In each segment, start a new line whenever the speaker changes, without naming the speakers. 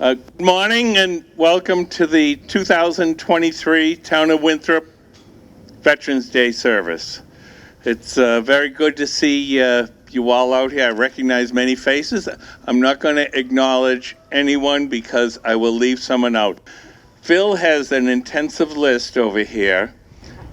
Good morning and welcome to the 2023 Town of Winthrop Veterans Day service. It's very good to see you all out here. I recognize many faces. I'm not going to acknowledge anyone because I will leave someone out. Phil has an intensive list over here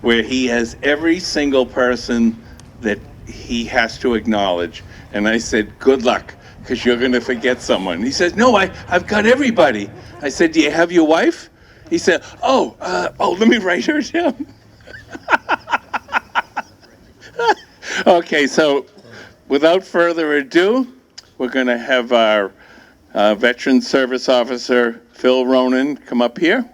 where he has every single person that he has to acknowledge. And I said, good luck, because you're going to forget someone. He says, no, I've got everybody. I said, do you have your wife? He said, let me write her down. Okay, so without further ado, we're going to have our Veteran Service Officer, Phil Ronan, come up here.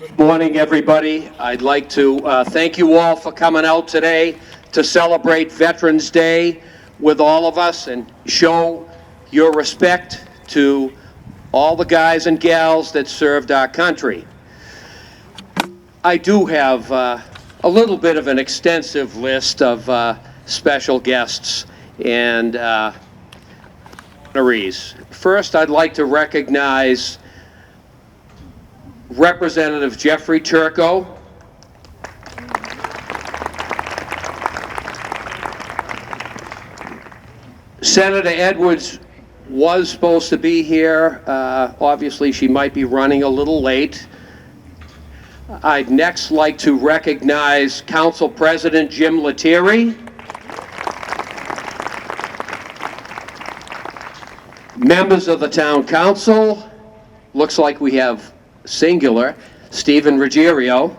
Good morning, everybody. I'd like to thank you all for coming out today to celebrate Veterans Day with all of us and show your respect to all the guys and gals that served our country. I do have a little bit of an extensive list of special guests and honorees. First, I'd like to recognize Representative Jeffrey Turco, Senator Edwards was supposed to be here. Obviously, she might be running a little late. I'd next like to recognize Council President Jim Lettieri, members of the Town Council. Looks like we have singular, Stephen Ruggiero.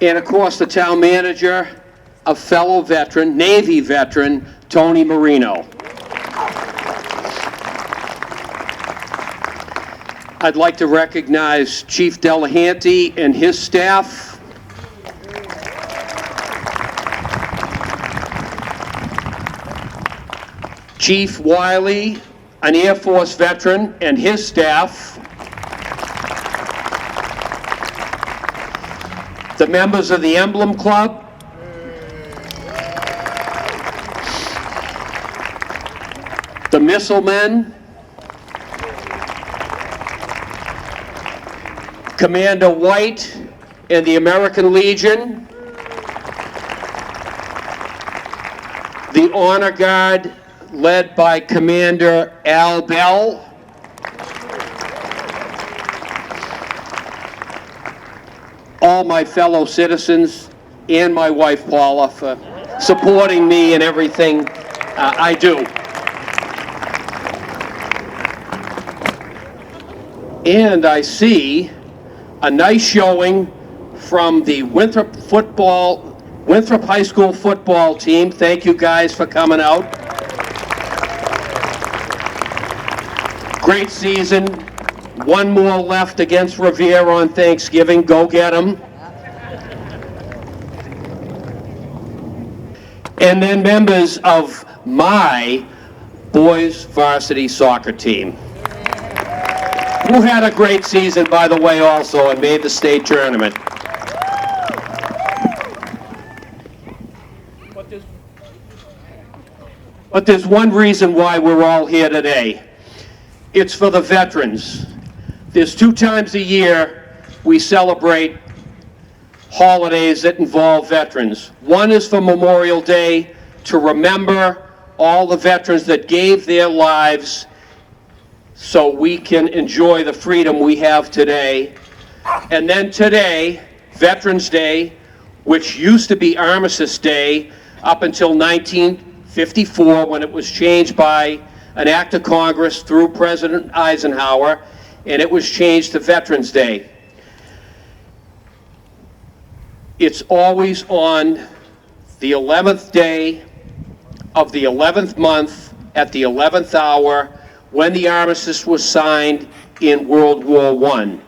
And of course, the town manager, a fellow veteran, Navy veteran, Tony Marino. I'd like to recognize Chief Delahanty and his staff. Chief Wiley, an Air Force veteran, and his staff. The members of the Emblem Club. The Missile Men. Commander White and the American Legion. The Honor Guard, led by Commander Al Bell. All my fellow citizens and my wife Paula for supporting me in everything I do. And I see a nice showing from the Winthrop High School football team. Thank you guys for coming out. Great season. One more left against Revere on Thanksgiving. Go get them. And then members of my boys varsity soccer team, who had a great season, by the way, also, and made the state tournament. But there's one reason why we're all here today. It's for the veterans. There's 2 times a year we celebrate holidays that involve veterans. One is for Memorial Day, to remember all the veterans that gave their lives so we can enjoy the freedom we have today. And then today, Veterans Day, which used to be Armistice Day up until 1954, when it was changed by an act of Congress through President Eisenhower, and it was changed to Veterans Day. It's always on the 11th day of the 11th month at the 11th hour when the armistice was signed in World War I.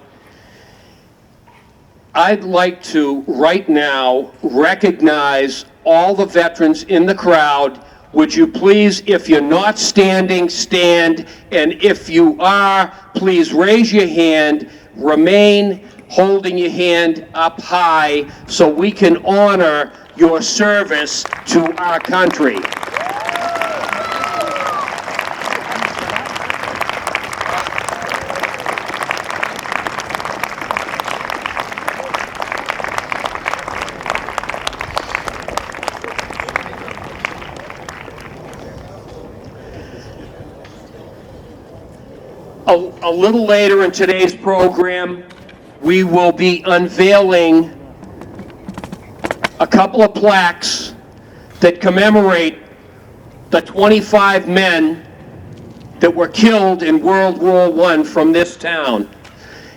I'd like to, right now, recognize all the veterans in the crowd would you please, if you're not standing, stand, and if you are, please raise your hand, remain holding your hand up high so we can honor your service to our country. A little later in today's program, we will be unveiling a couple of plaques that commemorate the 25 men that were killed in World War I from this town.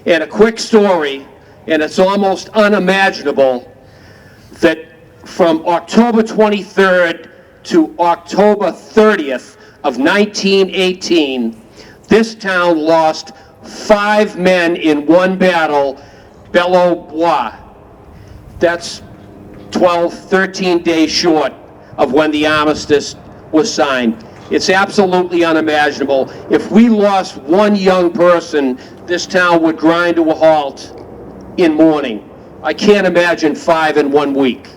And a quick story, and it's almost unimaginable, that from October 23rd to October 30th of 1918, this town lost 5 men in one battle, Belleau Bois. That's 12, 13 days short of when the armistice was signed. It's absolutely unimaginable. If we lost one young person, this town would grind to a halt in mourning. I can't imagine 5 in 1 week.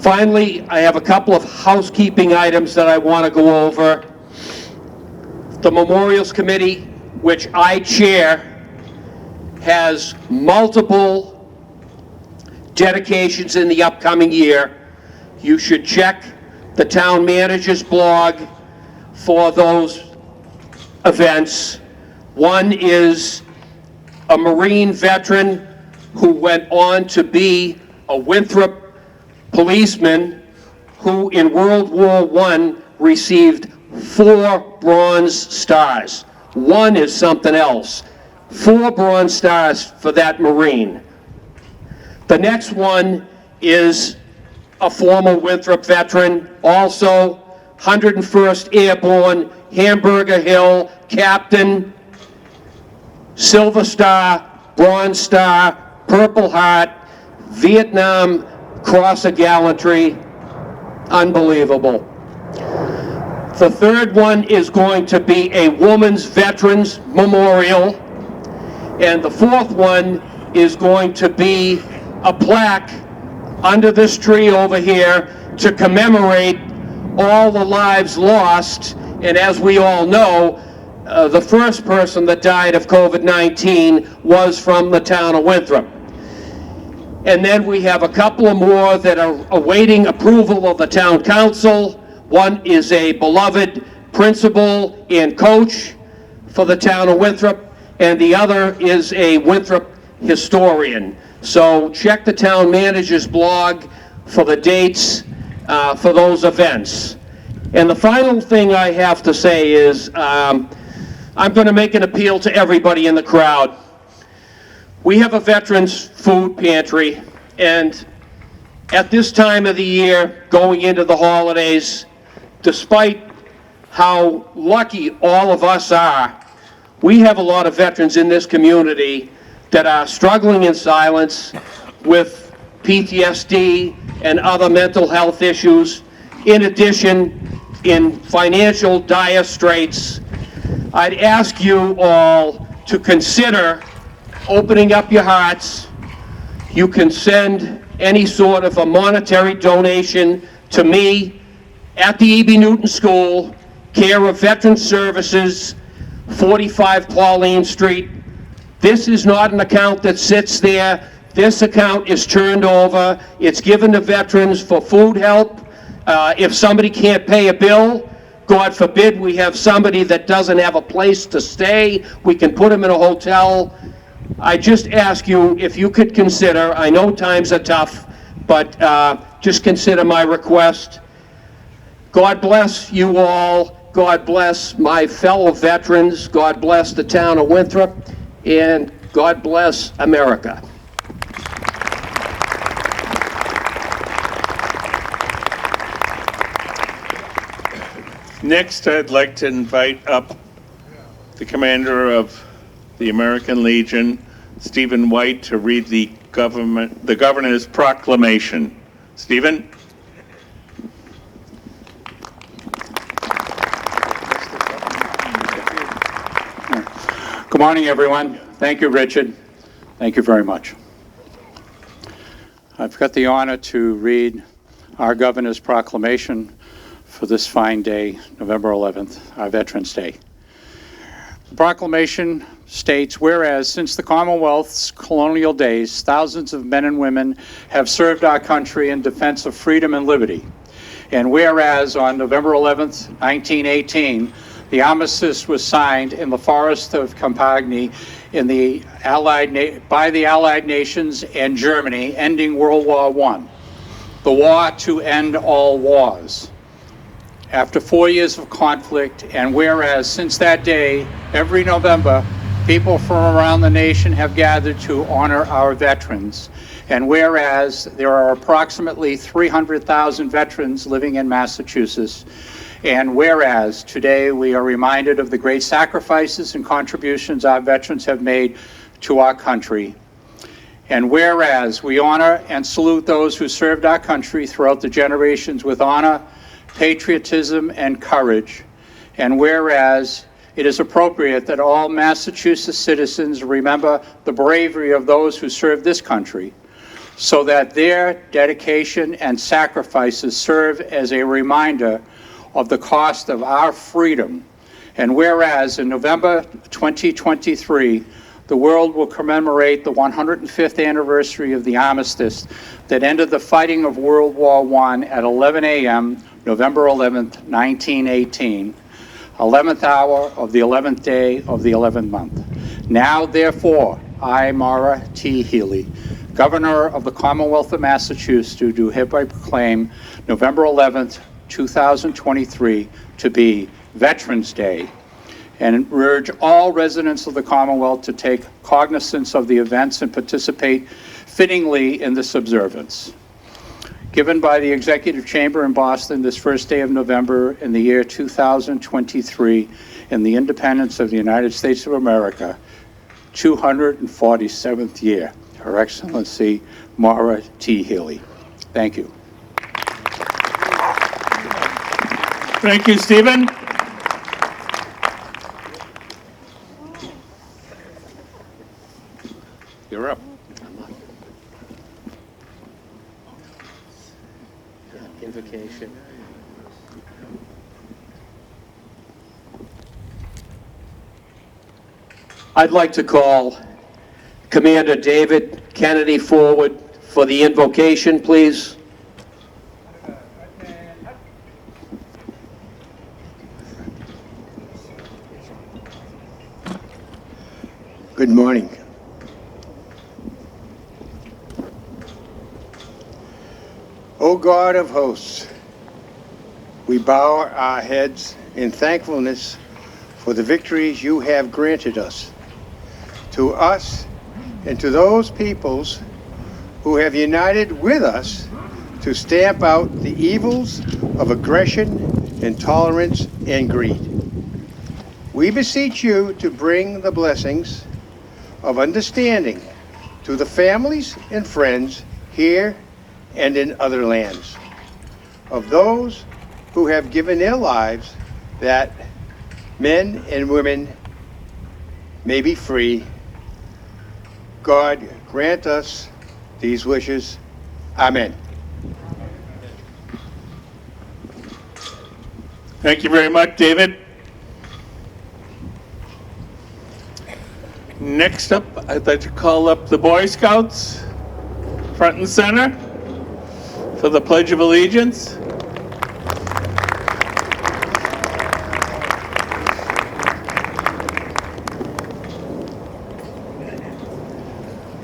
Finally, I have a couple of housekeeping items that I want to go over. The Memorials Committee, which I chair, has multiple dedications in the upcoming year. You should check the town manager's blog for those events. One is a Marine veteran who went on to be a Winthrop policeman who in World War I received 4 Bronze Stars. 1 is something else. 4 Bronze Stars for that Marine. The next one is a former Winthrop veteran, also 101st Airborne, Hamburger Hill, Captain, Silver Star, Bronze Star, Purple Heart, Vietnam Cross of Gallantry. Unbelievable. The third one is going to be a Women's Veterans Memorial. And the fourth one is going to be a plaque under this tree over here to commemorate all the lives lost. And as we all know, the first person that died of COVID-19 was from the town of Winthrop. And then we have a couple of more that are awaiting approval of the town council. One is a beloved principal and coach for the town of Winthrop, and the other is a Winthrop historian. So check the town manager's blog for the dates for those events. And the final thing I have to say is I'm going to make an appeal to everybody in the crowd. We have a veterans food pantry, and at this time of the year, going into the holidays, despite how lucky all of us are, we have a lot of veterans in this community that are struggling in silence with PTSD and other mental health issues. In addition, in financial dire straits, I'd ask you all to consider opening up your hearts. You can send any sort of a monetary donation to me at the E.B. Newton School, care of Veterans Services, 45 Pauline Street. This is not an account that sits there. This account is turned over. It's given to veterans for food help. If somebody can't pay a bill, God forbid we have somebody that doesn't have a place to stay, we can put them in a hotel. I just ask you if you could consider, I know times are tough, but just consider my request. God bless you all. God bless my fellow veterans. God bless the town of Winthrop. And God bless America.
Next, I'd like to invite up the commander of the American Legion, Stephen White, to read the governor's proclamation. Stephen?
Good morning, everyone. Thank you, Richard. Thank you very much. I've got the honor to read our governor's proclamation for this fine day, November 11th, our Veterans Day. The proclamation states, whereas since the Commonwealth's colonial days, thousands of men and women have served our country in defense of freedom and liberty. And whereas on November 11th, 1918, the armistice was signed in the forest of Campagny in the by the Allied nations and Germany, ending World War I, the war to end all wars. After 4 years of conflict, and whereas since that day, every November, people from around the nation have gathered to honor our veterans. And whereas there are approximately 300,000 veterans living in Massachusetts, and whereas today we are reminded of the great sacrifices and contributions our veterans have made to our country. And whereas we honor and salute those who served our country throughout the generations with honor, patriotism, and courage. And whereas it is appropriate that all Massachusetts citizens remember the bravery of those who served this country, so that their dedication and sacrifices serve as a reminder of the cost of our freedom. And whereas in November 2023, the world will commemorate the 105th anniversary of the armistice that ended the fighting of World War I at 11 a.m., November 11th, 1918, 11th hour of the 11th day of the 11th month. Now, therefore, I, Mara T. Healy, Governor of the Commonwealth of Massachusetts, do hereby proclaim November 11th, 2023 to be Veterans Day, and urge all residents of the Commonwealth to take cognizance of the events and participate fittingly in this observance. Given by the Executive Chamber in Boston this first day of November in the year 2023 in the independence of the United States of America, 247th year. Her Excellency, Mara T. Healy. Thank you.
Thank you, Stephen. You're up.
Invocation. I'd like to call Commander David Kennedy forward for the invocation, please.
Good morning. O God of hosts, we bow our heads in thankfulness for the victories you have granted us. To us and to those peoples who have united with us to stamp out the evils of aggression, intolerance, and greed. We beseech you to bring the blessings of understanding to the families and friends here and in other lands, of those who have given their lives that men and women may be free. God grant us these wishes. Amen.
Thank you very much, David. Next up, I'd like to call up the Boy Scouts, front and center, for the Pledge of Allegiance.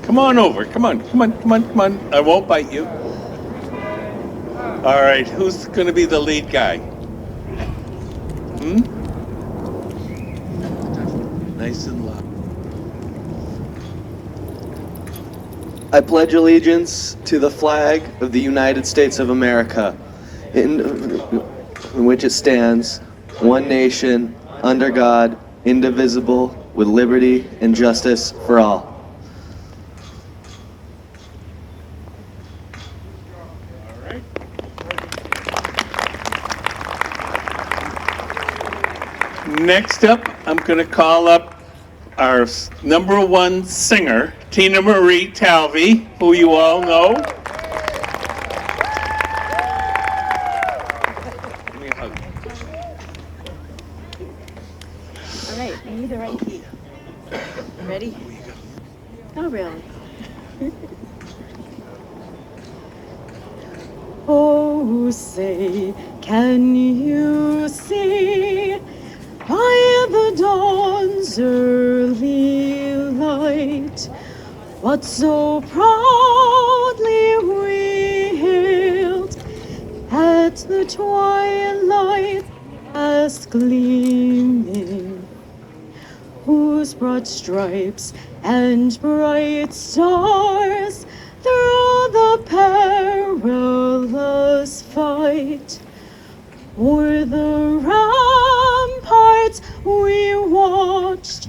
Come on over, come on. I won't bite you. All right, who's going to be the lead guy? Nice and loud.
I pledge allegiance to the flag of the United States of America, in which it stands, one nation, under God, indivisible, with liberty and justice for all.
All right. Next up, I'm going to call up our #1 singer, Tina Marie Talvey, who you all know. Give me a hug.
All right, I need the right key. Ready? Oh, really? Oh, say, can you see by the dawn's early light what so proudly we hailed at the twilight as gleaming, whose broad stripes and bright stars through the perilous fight o'er the ramparts we watched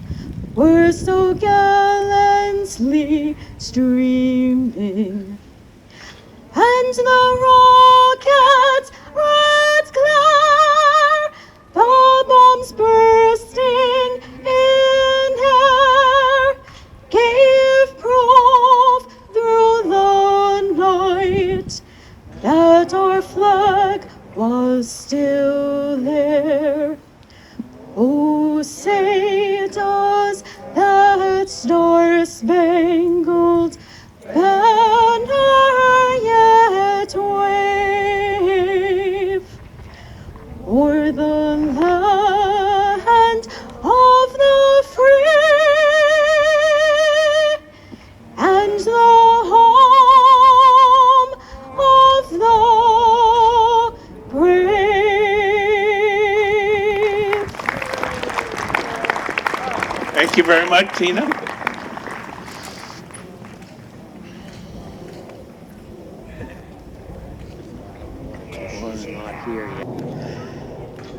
were so gallantly streaming, and the rocket's red glare, the bombs bursting in air, gave proof through the night that our flag was still there. Oh, say does that star-spangled banner yet wave o'er the land of the free and the home of the brave.
Thank you very much, Tina.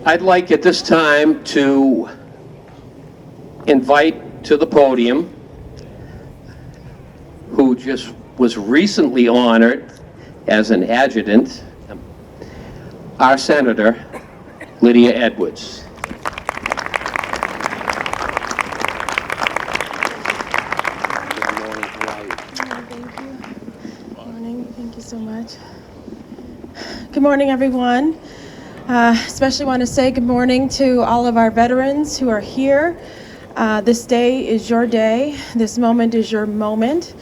I'd like at this time to invite to the podium, who just was recently honored as an adjutant, our Senator, Lydia Edwards.
Thank you so much. Good morning, everyone. Especially want to say good morning to all of our veterans who are here. This day is your day. This moment is your moment.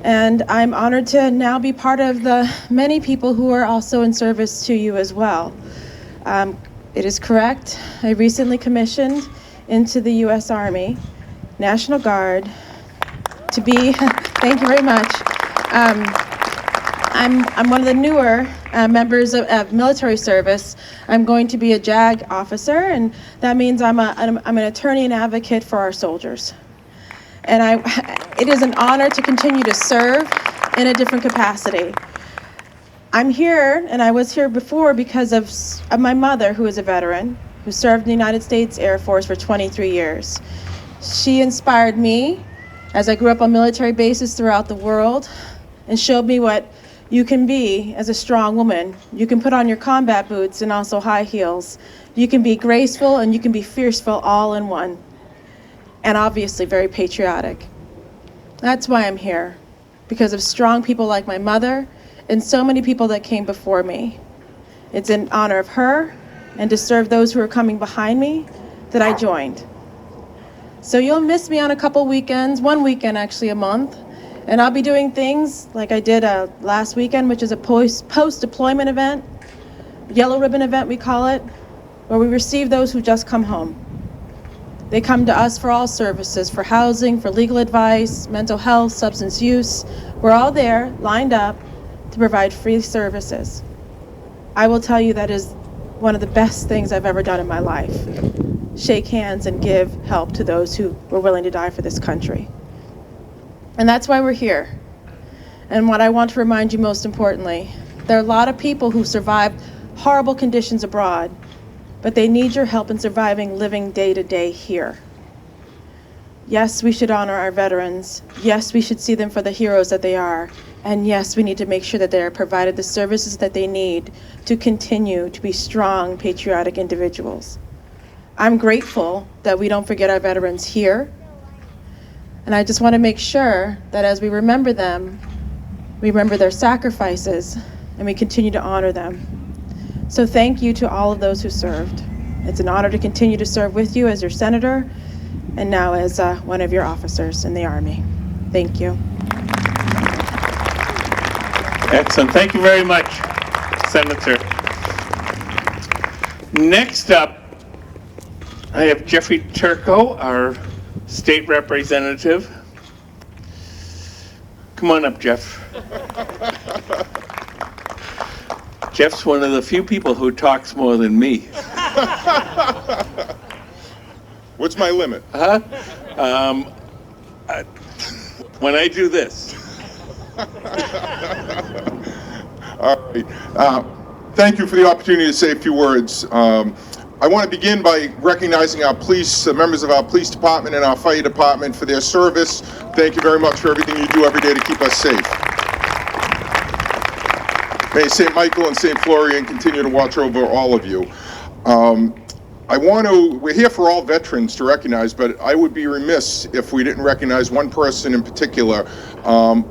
And I'm honored to now be part of the many people who are also in service to you as well. It is correct. I recently commissioned into the U.S. Army, National Guard, to be, thank you very much. I'm one of the newer members of military service. I'm going to be a JAG officer, and that means I'm an attorney and advocate for our soldiers. And it is an honor to continue to serve in a different capacity. I'm here, and I was here before because of my mother, who is a veteran, who served in the United States Air Force for 23 years. She inspired me as I grew up on military bases throughout the world and showed me what you can be as a strong woman. You can put on your combat boots and also high heels. You can be graceful and you can be fearful all in one. And obviously very patriotic. That's why I'm here, because of strong people like my mother and so many people that came before me. It's in honor of her and to serve those who are coming behind me that I joined. So you'll miss me on a couple weekends, one weekend actually a month. And I'll be doing things like I did last weekend, which is a post-deployment event, yellow ribbon event we call it, where we receive those who just come home. They come to us for all services, for housing, for legal advice, mental health, substance use. We're all there, lined up, to provide free services. I will tell you that is one of the best things I've ever done in my life. Shake hands and give help to those who were willing to die for this country. And that's why we're here. And what I want to remind you most importantly, there are a lot of people who survived horrible conditions abroad, but they need your help in surviving living day to day here. Yes, we should honor our veterans. Yes, we should see them for the heroes that they are. And yes, we need to make sure that they are provided the services that they need to continue to be strong, patriotic individuals. I'm grateful that we don't forget our veterans here. And I just want to make sure that as we remember them, we remember their sacrifices and we continue to honor them. So thank you to all of those who served. It's an honor to continue to serve with you as your senator and now as one of your officers in the Army. Thank you.
Excellent. Thank you very much, Senator. Next up, I have Jeffrey Turco, our state representative. Come on up, Jeff. Jeff's one of the few people who talks more than me.
What's my limit?
When I do this.
All right. Thank you for the opportunity to say a few words. I want to begin by recognizing our police, members of our police department and our fire department for their service. Thank you very much for everything you do every day to keep us safe. May St. Michael and St. Florian continue to watch over all of you. We're here for all veterans to recognize, but I would be remiss if we didn't recognize one person in particular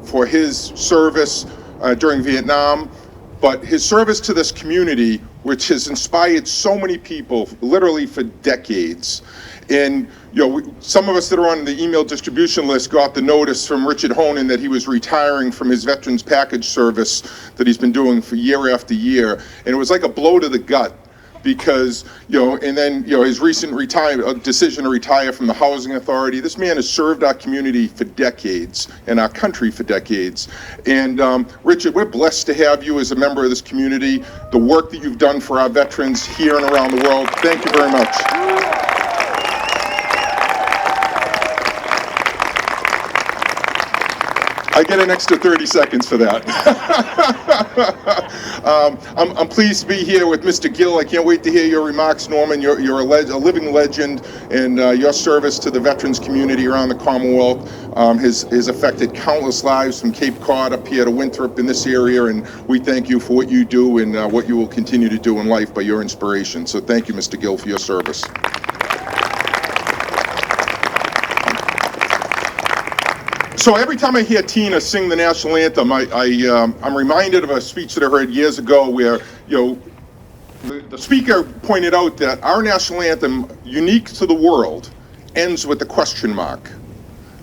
for his service during Vietnam, but his service to this community, which has inspired so many people literally for decades. And some of us that are on the email distribution list got the notice from Richard Honan that he was retiring from his Veterans Package service that he's been doing for year after year. And it was like a blow to the gut because, and then, his recent decision to retire from the Housing Authority. This man has served our community for decades and our country for decades. And Richard, we're blessed to have you as a member of this community. The work that you've done for our veterans here and around the world, thank you very much. I get an extra 30 seconds for that. I'm pleased to be here with Mr. Gill. I can't wait to hear your remarks, Norman. You're a living legend, and your service to the veterans community around the Commonwealth has affected countless lives from Cape Cod up here to Winthrop in this area, and we thank you for what you do and what you will continue to do in life by your inspiration. So thank you, Mr. Gill, for your service. So every time I hear Tina sing the national anthem, I'm reminded of a speech that I heard years ago where, the speaker pointed out that our national anthem, unique to the world, ends with a question mark.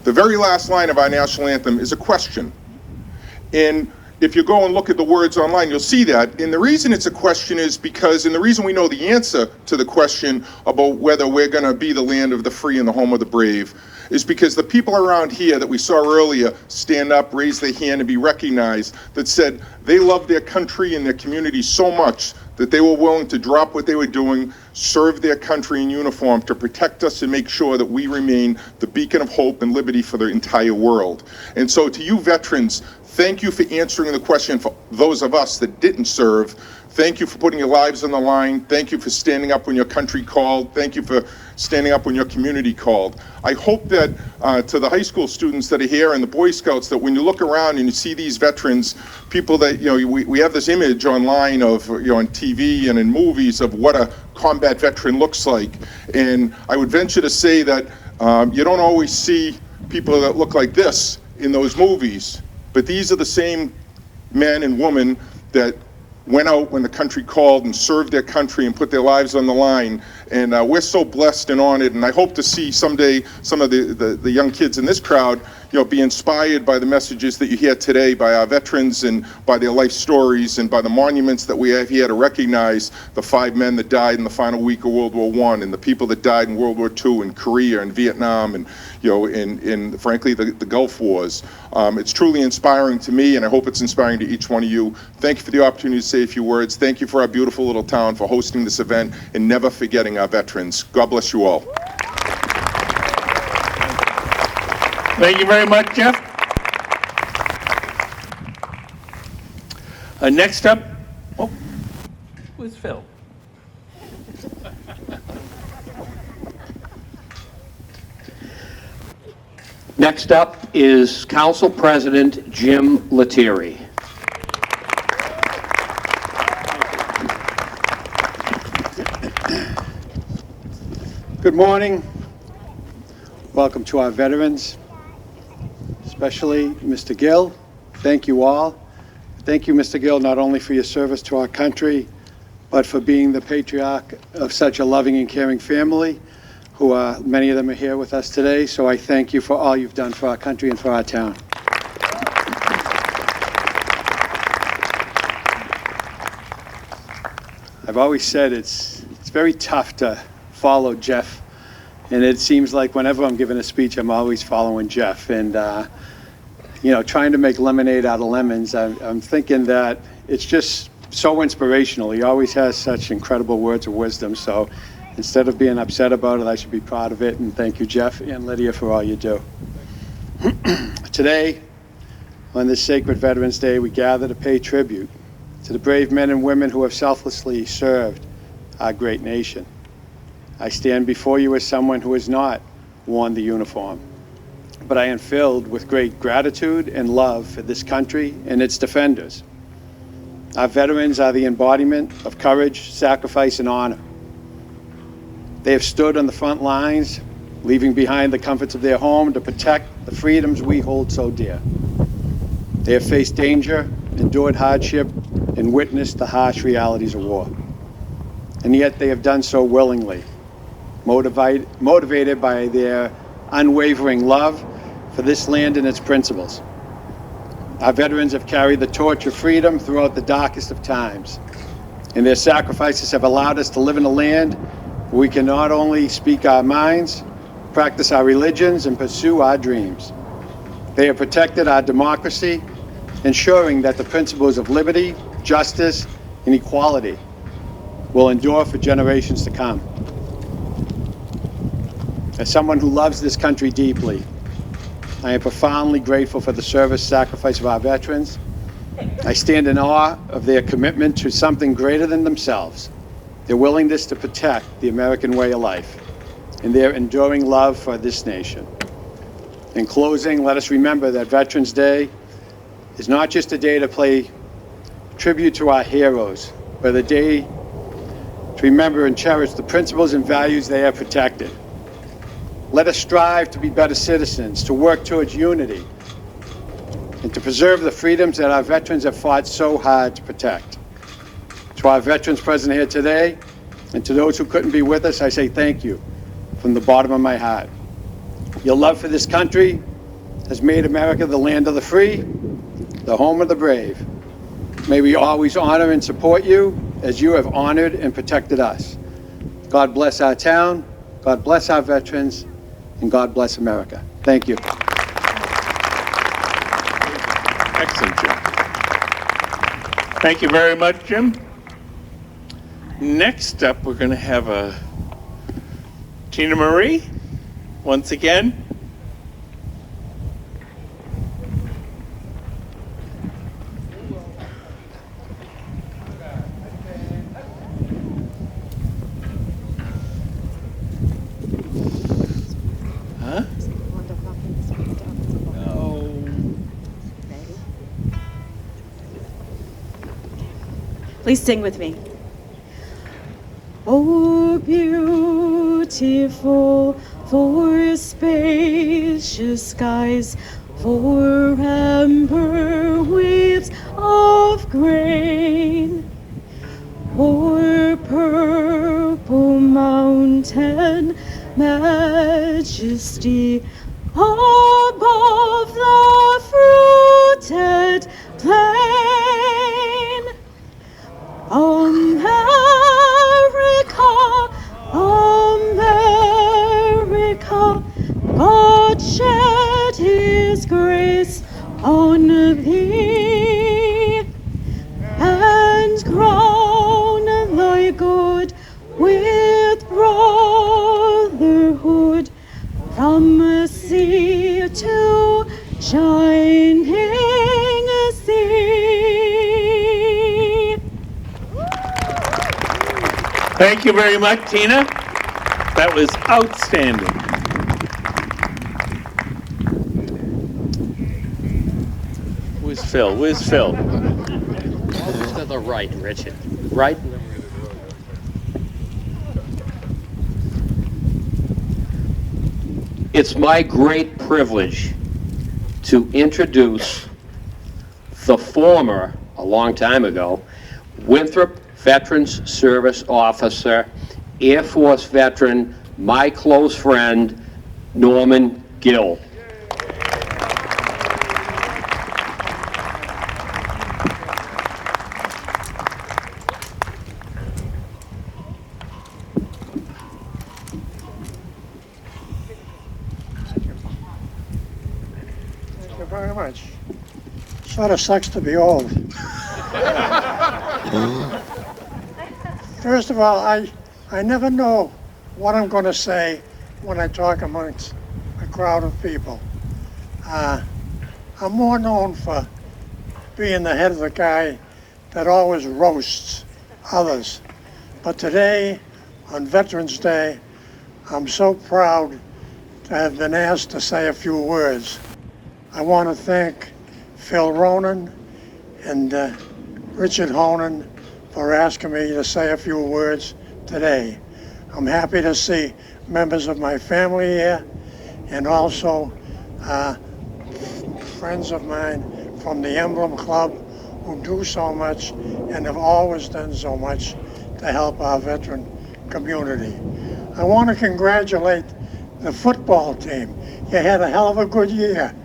The very last line of our national anthem is a question. And if you go and look at the words online, you'll see that. And the reason it's a question is because, and the reason we know the answer to the question about whether we're going to be the land of the free and the home of the brave, is because the people around here that we saw earlier stand up, raise their hand, and be recognized, that said they love their country and their community so much that they were willing to drop what they were doing, serve their country in uniform to protect us and make sure that we remain the beacon of hope and liberty for the entire world. And so to you veterans, thank you for answering the question for those of us that didn't serve. Thank you for putting your lives on the line. Thank you for standing up when your country called. Thank you for standing up when your community called. I hope that to the high school students that are here and the Boy Scouts, that when you look around and you see these veterans, people that, we have this image online of, on TV and in movies of what a combat veteran looks like. And I would venture to say that you don't always see people that look like this in those movies, but these are the same men and women that went out when the country called and served their country and put their lives on the line. And we're so blessed and honored, and I hope to see someday some of the young kids in this crowd, be inspired by the messages that you hear today by our veterans and by their life stories and by the monuments that we have here to recognize the 5 men that died in the final week of World War I and the people that died in World War II and Korea and Vietnam and, in frankly, the Gulf Wars. It's truly inspiring to me, and I hope it's inspiring to each one of you. Thank you for the opportunity to say a few words. Thank you for our beautiful little town for hosting this event and never forgetting our veterans. God bless you all.
Thank you very much, Jeff. Next up, who's Phil?
Next up is Council President Jim Lettieri.
Good morning. Welcome to our veterans, especially Mr. Gill. Thank you all. Thank you, Mr. Gill, not only for your service to our country, but for being the patriarch of such a loving and caring family, who many of them are here with us today. So I thank you for all you've done for our country and for our town. I've always said it's very tough to follow Jeff, and it seems like whenever I'm giving a speech, I'm always following Jeff. And you know, trying to make lemonade out of lemons, I'm thinking that it's just so inspirational. He always has such incredible words of wisdom. So instead of being upset about it, I should be proud of it. And thank you, Jeff and Lydia, for all you do. Today, on this sacred Veterans Day, we gather to pay tribute to the brave men and women who have selflessly served our great nation. I stand before you as someone who has not worn the uniform, but I am filled with great gratitude and love for this country and its defenders. Our veterans are the embodiment of courage, sacrifice, and honor. They have stood on the front lines, leaving behind the comforts of their home to protect the freedoms we hold so dear. They have faced danger, endured hardship, and witnessed the harsh realities of war. And yet they have done so willingly, motivated by their unwavering love for this land and its principles. Our veterans have carried the torch of freedom throughout the darkest of times, and their sacrifices have allowed us to live in a land where we can not only speak our minds, practice our religions, and pursue our dreams. They have protected our democracy, ensuring that the principles of liberty, justice, and equality will endure for generations to come. As someone who loves this country deeply, I am profoundly grateful for the service sacrifice of our veterans. I stand in awe of their commitment to something greater than themselves, their willingness to protect the American way of life, and their enduring love for this nation. In closing, let us remember that Veterans Day is not just a day to pay tribute to our heroes, but a day to remember and cherish the principles and values they have protected. Let us strive to be better citizens, to work towards unity, and to preserve the freedoms that our veterans have fought so hard to protect. To our veterans present here today, and to those who couldn't be with us, I say thank you from the bottom of my heart. Your love for this country has made America the land of the free, the home of the brave. May we always honor and support you as you have honored and protected us. God bless our town, God bless our veterans, and God bless America. Thank you.
Excellent, Jim. Thank you very much, Jim. Next up, we're going to have Tina Marie, once again.
Please sing with me. Oh, beautiful for spacious skies, for amber waves of grain, for purple mountain majesty above the fruited plain. America, America, God shed his grace on thee, and crown thy good with brotherhood, from sea to shining sea.
Thank you very much, Tina. That was outstanding. Where's Phil? Where's Phil?
To the right, Richard. Right? It's my great privilege to introduce the former, a long time ago, Winthrop Veterans Service Officer, Air Force veteran, my close friend, Norman Gill.
Thank you very much. Sort of sucks to be old. First of all, I never know what I'm going to say when I talk amongst a crowd of people. I'm more known for being the head of the guy that always roasts others. But today, on Veterans Day, I'm so proud to have been asked to say a few words. I want to thank Phil Ronan and Richard Honan for asking me to say a few words today. I'm happy to see members of my family here and also friends of mine from the Emblem Club who do so much and have always done so much to help our veteran community. I want to congratulate the football team. You had a hell of a good year.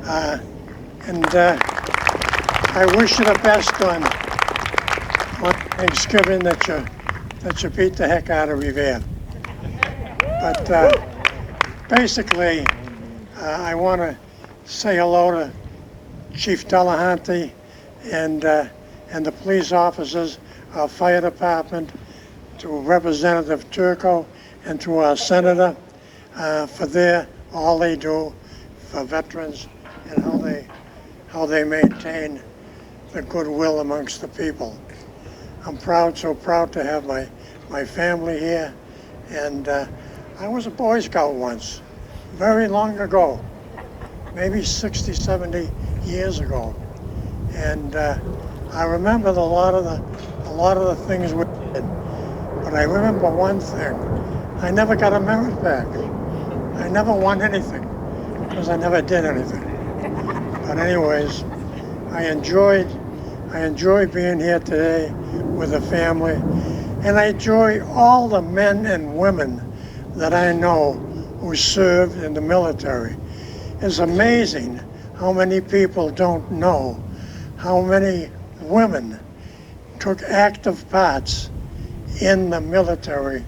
I wish you the best on Thanksgiving that you beat the heck out of Revere. But basically, I want to say hello to Chief Delahanty and the police officers, our fire department, to Representative Turco, and to our senator for all they do for veterans and how they maintain the goodwill amongst the people. I'm so proud to have my family here, and I was a Boy Scout once, very long ago, maybe 60, 70 years ago, and I remember a lot of the things we did, but I remember one thing: I never got a merit back. I never won anything because I never did anything. But anyways, I enjoy being here today with the family, and I enjoy all the men and women that I know who served in the military. It's amazing how many people don't know how many women took active parts in the military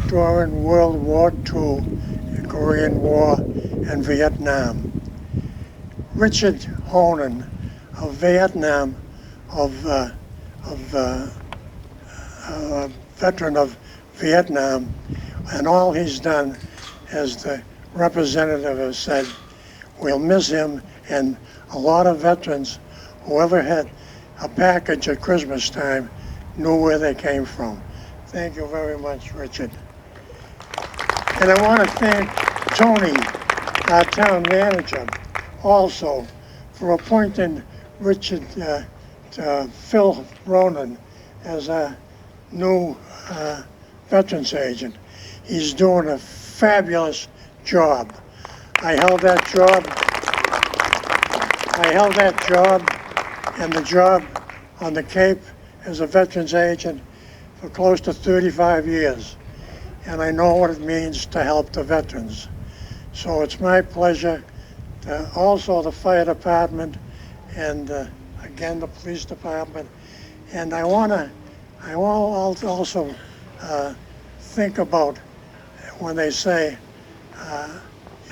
during World War II, the Korean War, and Vietnam. Richard Honan of Vietnam, a veteran of Vietnam, and all he's done, as the representative has said, we'll miss him, and a lot of veterans, whoever had a package at Christmas time, knew where they came from. Thank you very much, Richard. And I want to thank Tony, our town manager, also for appointing Richard Phil Ronan as a new veterans agent. He's doing a fabulous job. I held that job and the job on the Cape as a veterans agent for close to 35 years. And I know what it means to help the veterans. So it's my pleasure to also the fire department and again the police department. And I want to also think about when they say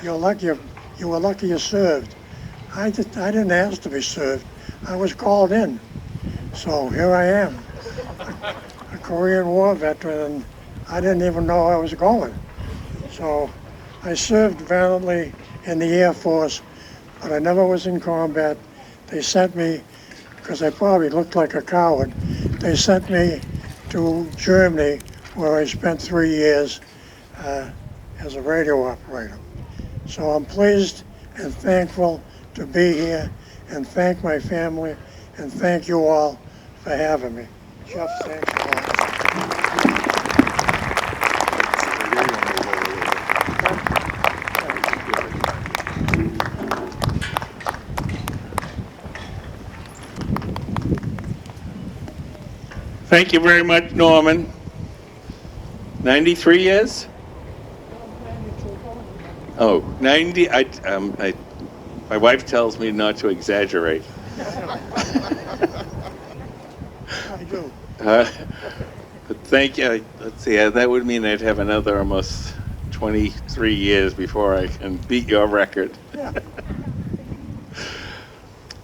you were lucky you served. I didn't ask to be served. I was called in. So here I am, a Korean War veteran, and I didn't even know I was going. So I served valiantly in the Air Force, but I never was in combat. They sent me, because I probably looked like a coward, they sent me to Germany, where I spent 3 years as a radio operator. So I'm pleased and thankful to be here, and thank my family, and thank you all for having me. Jeff, thanks a lot.
Thank you very much, Norman. 93 years? Oh, 90. My wife tells me not to exaggerate.
I do.
But thank you. Let's see, that would mean I'd have another almost 23 years before I can beat your record.
Yeah.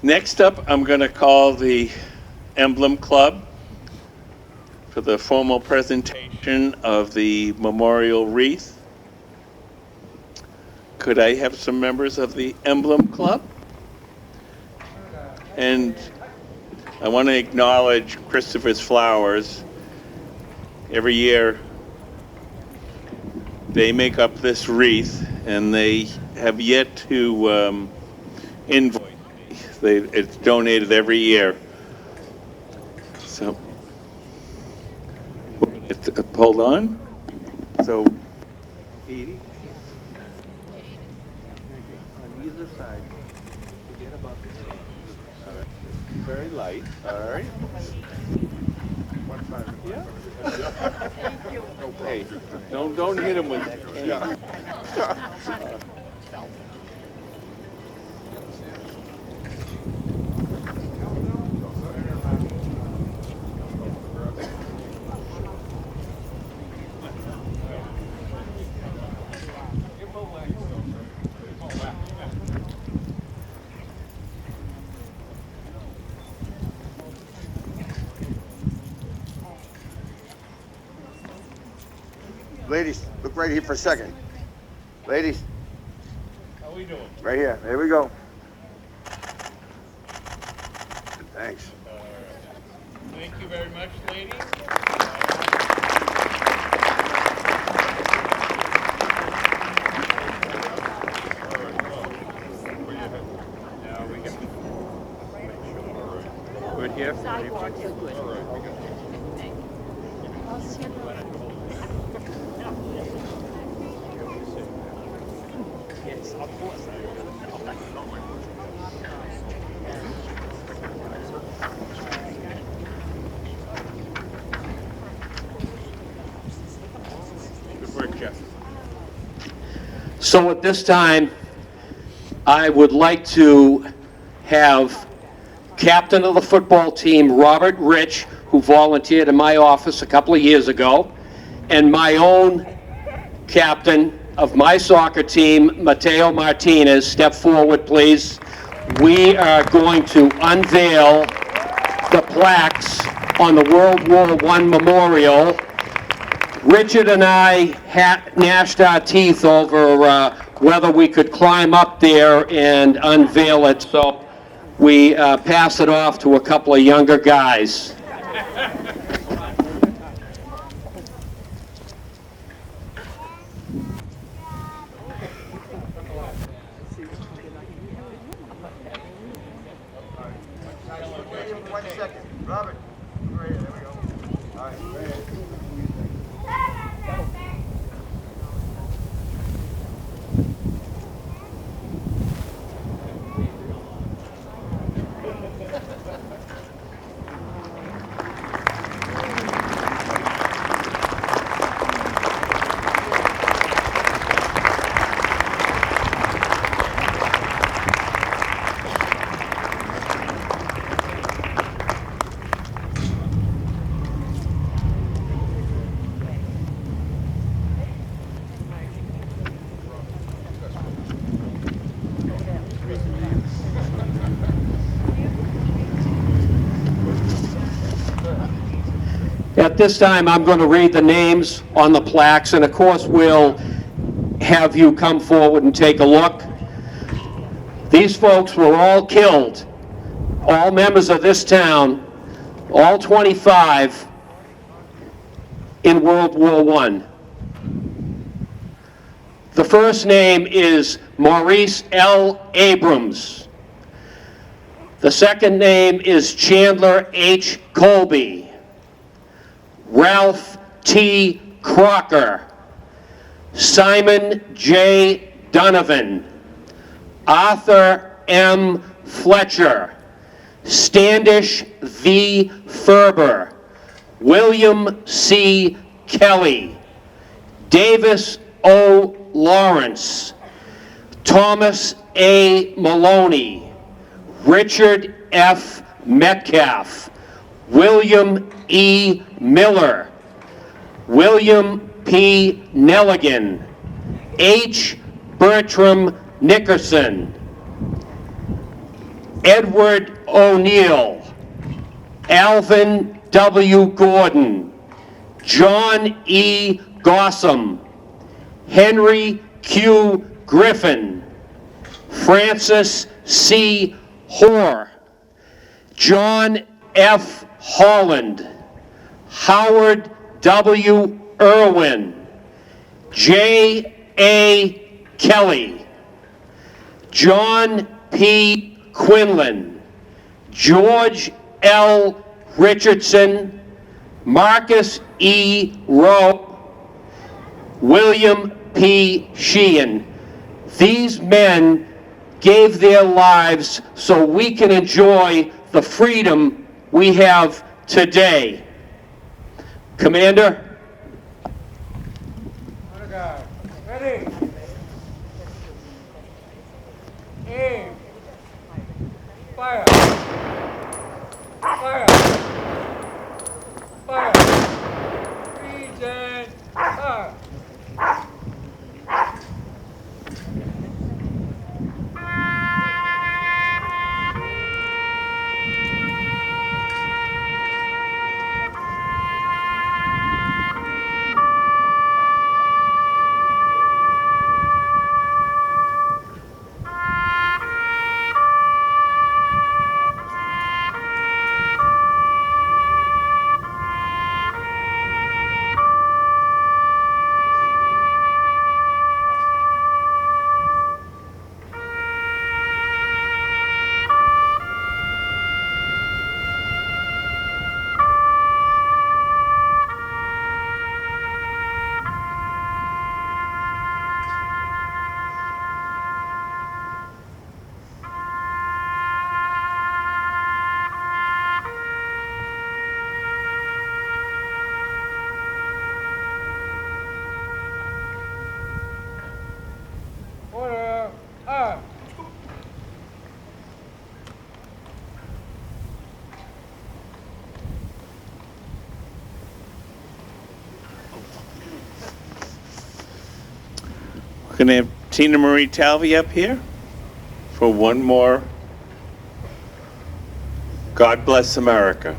Next up, I'm going to call the Emblem Club for the formal presentation of the memorial wreath. Could I have some members of the Emblem Club? And I want to acknowledge Christopher's Flowers. Every year, they make up this wreath, and they have yet to invoice me. It's donated every year. So, hold on. So, Edie, on either side, forget about the sand. All right. Very light. All right. Yeah. Okay. Don't hit him with that.
Ladies, look right here for a second. Ladies.
How we doing?
Right here. There we go. Thanks.
Thank you very much, ladies. Good here? Good work, Jeff.
So at this time, I would like to have captain of the football team, Robert Rich, who volunteered in my office a couple of years ago, and my own captain of my soccer team, Mateo Martinez. Step forward, please. We are going to unveil the plaques on the World War I memorial. Richard and I gnashed our teeth over whether we could climb up there and unveil it, so we pass it off to a couple of younger guys.
One second. Robert. Right here. There we go. All right.
At this time, I'm going to read the names on the plaques, and of course, we'll have you come forward and take a look. These folks were all killed, all members of this town, all 25, in World War I. The first name is Maurice L. Abrams. The second name is Chandler H. Colby. Ralph T. Crocker, Simon J. Donovan, Arthur M. Fletcher, Standish V. Ferber, William C. Kelly, Davis O. Lawrence, Thomas A. Maloney, Richard F. Metcalf, William E. Miller, William P. Nelligan, H. Bertram Nickerson, Edward O'Neill, Alvin W. Gordon, John E. Gossam, Henry Q. Griffin, Francis C. Hoare, John F. Holland, Howard W. Irwin, J. A. Kelly, John P. Quinlan, George L. Richardson, Marcus E. Rowe, William P. Sheehan. These men gave their lives so we can enjoy the freedom we have today. Commander?
Ready? Aim. Fire. Fire. Fire. Region. Fire. Order. Up.
We're going to have Tina Marie Talvey up here for one more God Bless America.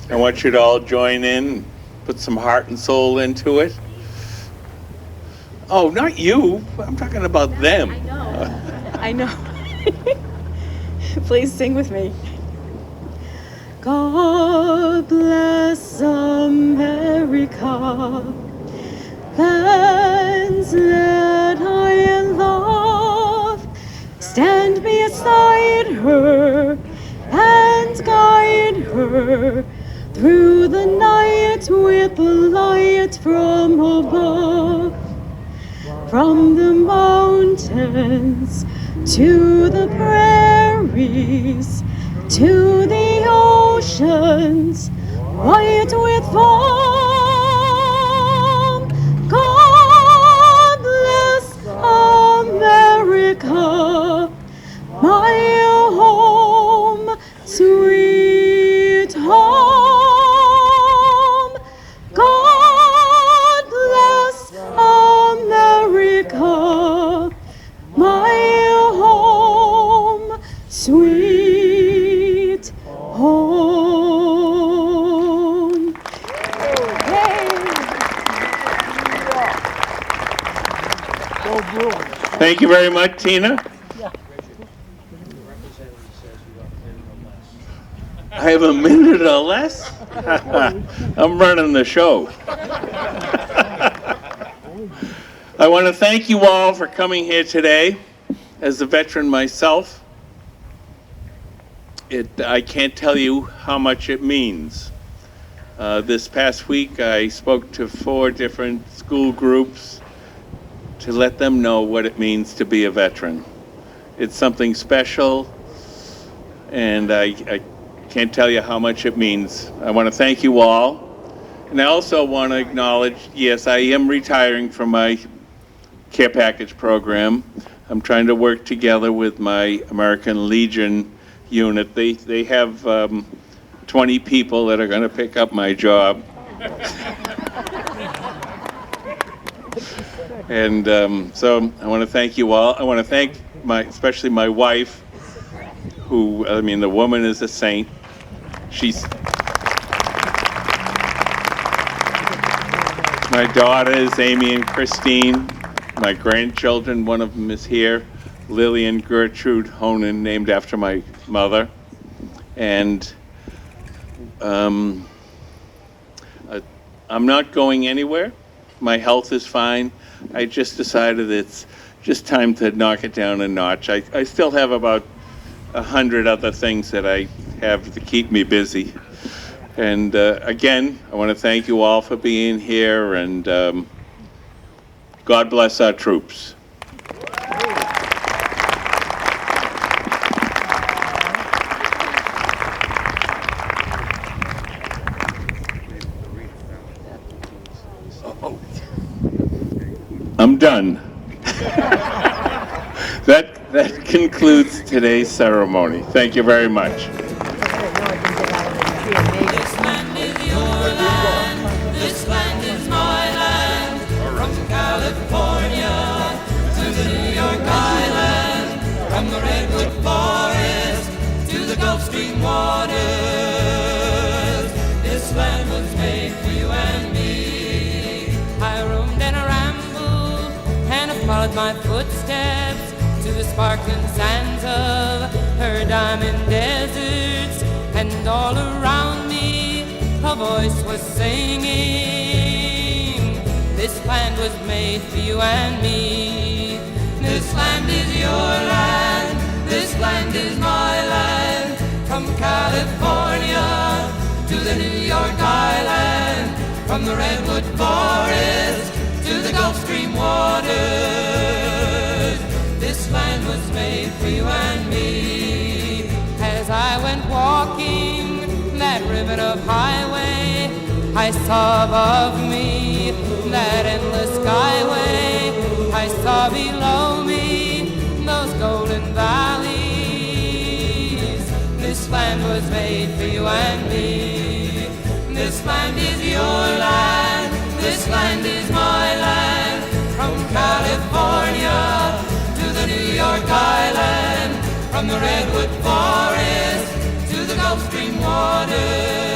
I want you to all join in, put some heart and soul into it. Oh, not you. I'm talking about them.
I know. I know. Please sing with me. God bless America, lands that I love. Stand beside her and guide her through the night with the light from above. From the mountains to the prairies, to the oceans, white with foam. God bless America, my home, sweet home. God bless America, my home, sweet home.
Thank you very much, Tina. I have a minute or less? I'm running the show. I want to thank you all for coming here today. As a veteran myself, I can't tell you how much it means. This past week, I spoke to 4 different school groups to let them know what it means to be a veteran. It's something special, and I can't tell you how much it means. I want to thank you all. And I also want to acknowledge, yes, I am retiring from my care package program. I'm trying to work together with my American Legion unit. They have 20 people that are going to pick up my job. And so I want to thank you all. I want to thank especially my wife, who, I mean, the woman is a saint. My daughters, Amy and Christine. My grandchildren, one of them is here, Lillian Gertrude Honan, named after my mother. And I'm not going anywhere. My health is fine. I just decided it's just time to knock it down a notch. I still have about 100 other things that I have to keep me busy. And again, I want to thank you all for being here, and God bless our troops. I'm done. That concludes today's ceremony. Thank you very much.
This land is my land, from California to the New York Island, from the Redwood Forest to the Gulf Stream waters. This land was made for you and me. I roamed and I rambled and I followed my footsteps to the sparkling sands of her diamond deserts, and all around me a voice was singing, this land was made for you and me. This land is your land, this land is my land, from California to the New York Island, from the Redwood Forest to the Gulf Stream waters. This land was made for you and me. As I went walking that ribbon of highway, I saw above me that endless skyway. I saw below me those golden valleys. This land was made for you and me. This land is your land, this land is my land, from California to the New York Island, from the Redwood Forest to the Gulf Stream waters.